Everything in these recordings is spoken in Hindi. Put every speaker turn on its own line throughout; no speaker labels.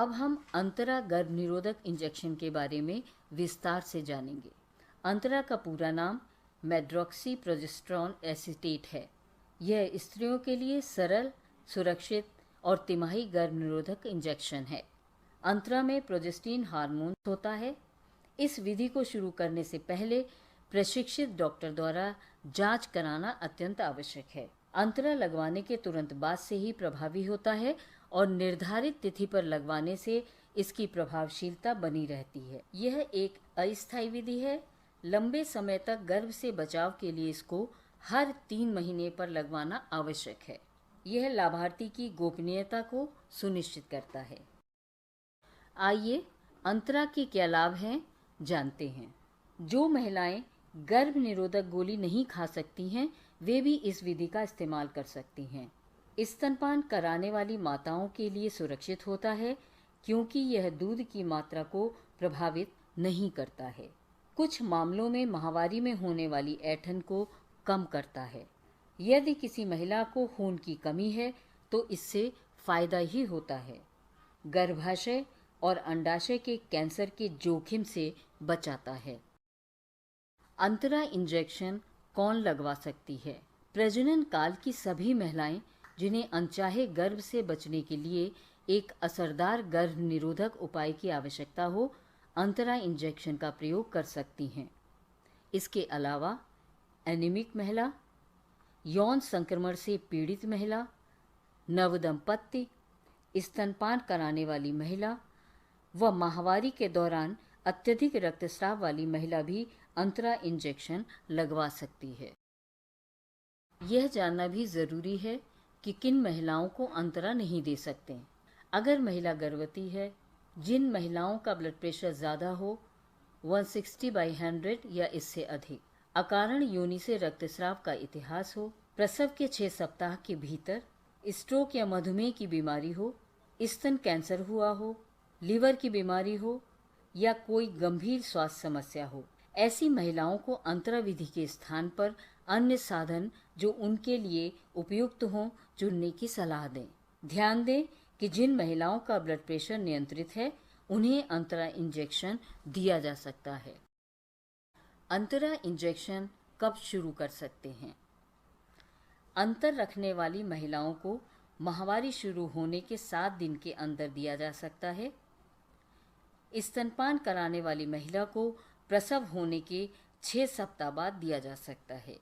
अब हम अंतरा गर्भ निरोधक इंजेक्शन के बारे में विस्तार से जानेंगे। अंतरा का पूरा नाम मेड्रॉक्सी प्रोजेस्टेरॉन एसीटेट है। यह स्त्रियों के लिए सरल, सुरक्षित और तिमाही गर्भ निरोधक इंजेक्शन है। अंतरा में प्रोजेस्टीन हार्मोन होता है। इस विधि को शुरू करने से पहले प्रशिक्षित डॉक्टर द्वारा जांच कराना अत्यंत आवश्यक है। अंतरा लगवाने के तुरंत बाद से ही प्रभावी होता है और निर्धारित तिथि पर लगवाने से इसकी प्रभावशीलता बनी रहती है। यह एक अस्थायी विधि है। लंबे समय तक गर्भ से बचाव के लिए इसको हर 3 महीने पर लगवाना आवश्यक है। यह लाभार्थी की गोपनीयता को सुनिश्चित करता है। आइए अंतरा के क्या लाभ हैं जानते हैं। जो महिलाएं गर्भ निरोधक गोली नहीं खा सकती हैं, वे भी इस विधि का इस्तेमाल कर सकती हैं। स्तनपान कराने वाली माताओं के लिए सुरक्षित होता है क्योंकि यह दूध की मात्रा को प्रभावित नहीं करता है। कुछ मामलों में माहवारी में होने वाली ऐंठन को कम करता है। यदि किसी महिला को खून की कमी है तो इससे फायदा ही होता है। गर्भाशय और अंडाशय के कैंसर के जोखिम से बचाता है। अंतरा इंजेक्शन कौन लगवा सकती है? प्रजनन काल की सभी महिलाएं जिन्हें अनचाहे गर्भ से बचने के लिए एक असरदार गर्भ निरोधक उपाय की आवश्यकता हो, अंतरा इंजेक्शन का प्रयोग कर सकती हैं। इसके अलावा एनीमिक महिला, यौन संक्रमण से पीड़ित महिला, नवदंपति, स्तनपान कराने वाली महिला व माहवारी के दौरान अत्यधिक रक्तस्राव वाली महिला भी अंतरा इंजेक्शन लगवा सकती है। यह जानना भी जरूरी है कि किन महिलाओं को अंतरा नहीं दे सकते। अगर महिला गर्भवती है, जिन महिलाओं का ब्लड प्रेशर ज़्यादा हो 160/100 या इससे अधिक, अकारण योनि से रक्तस्राव का इतिहास हो, प्रसव के 6 सप्ताह के भीतर स्ट्रोक या मधुमेह की बीमारी हो, स्तन कैंसर हुआ हो, लीवर की बीमारी हो या कोई गंभीर स्वास्थ्य समस्या हो, ऐसी महिलाओं को अंतरा विधि के स्थान पर अन्य साधन जो उनके लिए उपयुक्त हों चुनने की सलाह दें। ध्यान दें कि जिन महिलाओं का ब्लड प्रेशर नियंत्रित है उन्हें अंतरा इंजेक्शन दिया जा सकता है। अंतरा इंजेक्शन कब शुरू कर सकते हैं? अंतर रखने वाली महिलाओं को माहवारी शुरू होने के 7 दिन के अंदर दिया जा सकता है। स्तनपान कराने वाली महिला को प्रसव होने के 6 सप्ताह बाद दिया जा सकता है।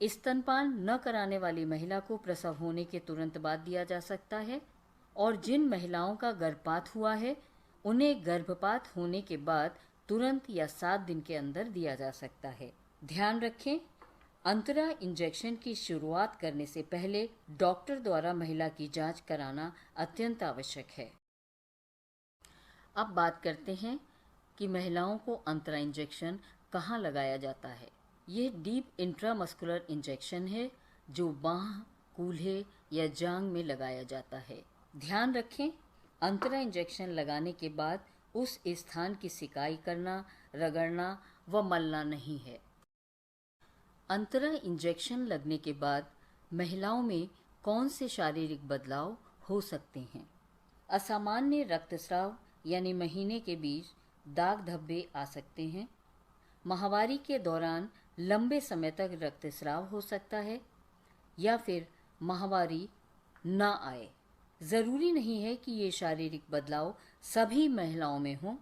स्तनपान न कराने वाली महिला को प्रसव होने के तुरंत बाद दिया जा सकता है और जिन महिलाओं का गर्भपात हुआ है उन्हें गर्भपात होने के बाद तुरंत या 7 दिन के अंदर दिया जा सकता है। ध्यान रखें, अंतरा इंजेक्शन की शुरुआत करने से पहले डॉक्टर द्वारा महिला की जांच कराना अत्यंत आवश्यक है। अब बात करते हैं कि महिलाओं को अंतरा इंजेक्शन कहाँ लगाया जाता है। ये डीप इंट्रामस्कुलर इंजेक्शन है जो बांह, कूल्हे या जांघ में लगाया जाता है। ध्यान रखें, अंतरा इंजेक्शन लगाने के बाद उस स्थान की सिकाई करना, रगड़ना व मलना नहीं है। अंतरा इंजेक्शन लगने के बाद महिलाओं में कौन से शारीरिक बदलाव हो सकते हैं? असामान्य रक्तस्राव यानी महीने के बीच दाग धब्बे आ सकते हैं। माहवारी के दौरान लंबे समय तक रक्तस्राव हो सकता है या फिर माहवारी न आए। ज़रूरी नहीं है कि ये शारीरिक बदलाव सभी महिलाओं में हों।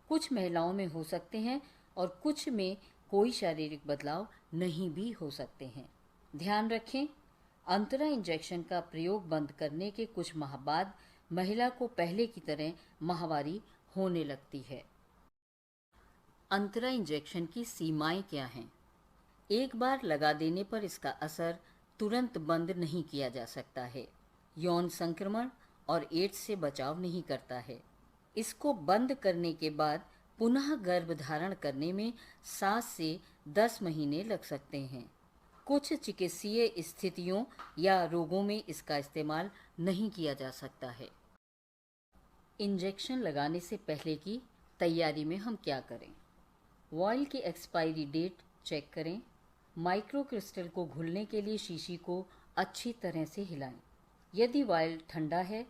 कुछ महिलाओं में हो सकते हैं और कुछ में कोई शारीरिक बदलाव नहीं भी हो सकते हैं। ध्यान रखें, अंतरा इंजेक्शन का प्रयोग बंद करने के कुछ माह बाद महिला को पहले की तरह माहवारी होने लगती है। अंतरा इंजेक्शन की सीमाएं क्या हैं? एक बार लगा देने पर इसका असर तुरंत बंद नहीं किया जा सकता है। यौन संक्रमण और एड्स से बचाव नहीं करता है। इसको बंद करने के बाद पुनः गर्भधारण करने में 7 से 10 महीने लग सकते हैं। कुछ चिकित्सीय स्थितियों या रोगों में इसका इस्तेमाल नहीं किया जा सकता है। इंजेक्शन लगाने से पहले की तैयारी में हम क्या करें? वॉइल की एक्सपायरी डेट चेक करें। माइक्रो क्रिस्टल को घुलने के लिए शीशी को अच्छी तरह से हिलाएं। यदि वॉइल ठंडा है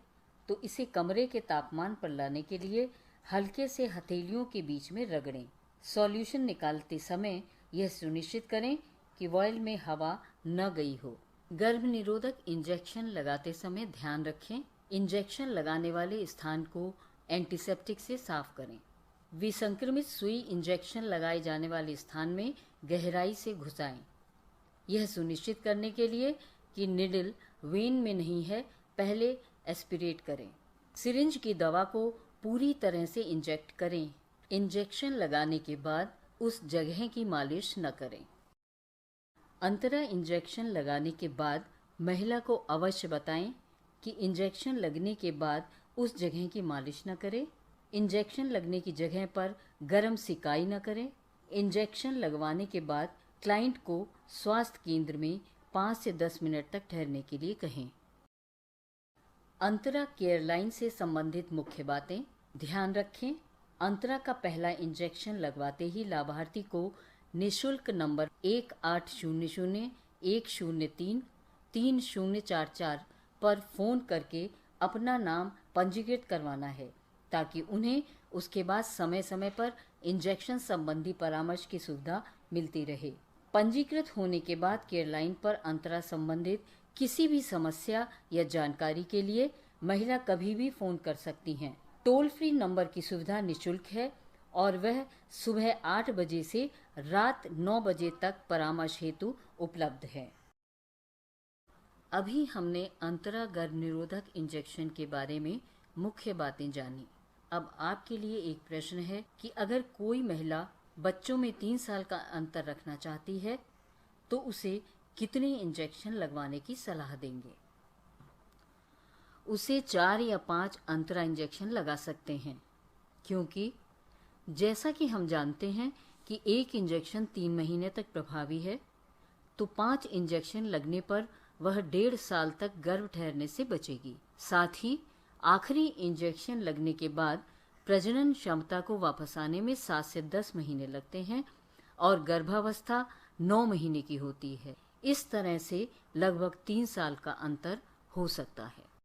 तो इसे कमरे के तापमान पर लाने के लिए हल्के से हथेलियों के बीच में रगड़ें। सॉल्यूशन निकालते समय यह सुनिश्चित करें कि वॉयल में हवा न गई हो। गर्भ निरोधक इंजेक्शन लगाते समय ध्यान रखें, इंजेक्शन लगाने वाले स्थान को एंटीसेप्टिक से साफ करें। विसंक्रमित सुई इंजेक्शन लगाए जाने वाले स्थान में गहराई से घुसाएं। यह सुनिश्चित करने के लिए कि निडल वेन में नहीं है, पहले एस्पिरेट करें। सिरिंज की दवा को पूरी तरह से इंजेक्ट करें। इंजेक्शन लगाने के बाद उस जगह की मालिश न करें। अंतरा इंजेक्शन लगाने के बाद महिला को अवश्य बताएं कि इंजेक्शन लगने के बाद उस जगह की मालिश न करें। इंजेक्शन लगने की जगह पर गर्म सिकाई न करें। इंजेक्शन लगवाने के बाद क्लाइंट को स्वास्थ्य केंद्र में 5 से 10 मिनट तक ठहरने के लिए कहें। अंतरा केयर लाइन से संबंधित मुख्य बातें ध्यान रखें। अंतरा का पहला इंजेक्शन लगवाते ही लाभार्थी को निःशुल्क नंबर 1800-103-3044 पर फोन करके अपना नाम पंजीकृत करवाना है, ताकि उन्हें उसके बाद समय समय पर इंजेक्शन संबंधी परामर्श की सुविधा मिलती रहे। पंजीकृत होने के बाद केयर लाइन पर अंतरा संबंधित किसी भी समस्या या जानकारी के लिए महिला कभी भी फोन कर सकती हैं। टोल फ्री नंबर की सुविधा निःशुल्क है और वह सुबह 8 बजे से रात 9 बजे तक परामर्श हेतु उपलब्ध है। अभी हमने अंतरा गर्भ निरोधक इंजेक्शन के बारे में मुख्य बातें जानी। अब आपके लिए एक प्रश्न है कि अगर कोई महिला बच्चों में 3 साल का अंतर रखना चाहती है तो उसे कितने इंजेक्शन लगवाने की सलाह देंगे? उसे 4 या 5 अंतरा इंजेक्शन लगा सकते हैं, क्योंकि जैसा कि हम जानते हैं कि एक इंजेक्शन 3 महीने तक प्रभावी है, तो 5 इंजेक्शन लगने पर वह 1.5 साल तक गर्भ ठहरने से बचेगी। साथ ही आखिरी इंजेक्शन लगने के बाद प्रजनन क्षमता को वापस आने में 7 से 10 महीने लगते हैं और गर्भावस्था 9 महीने की होती है। इस तरह से लगभग 3 साल का अंतर हो सकता है।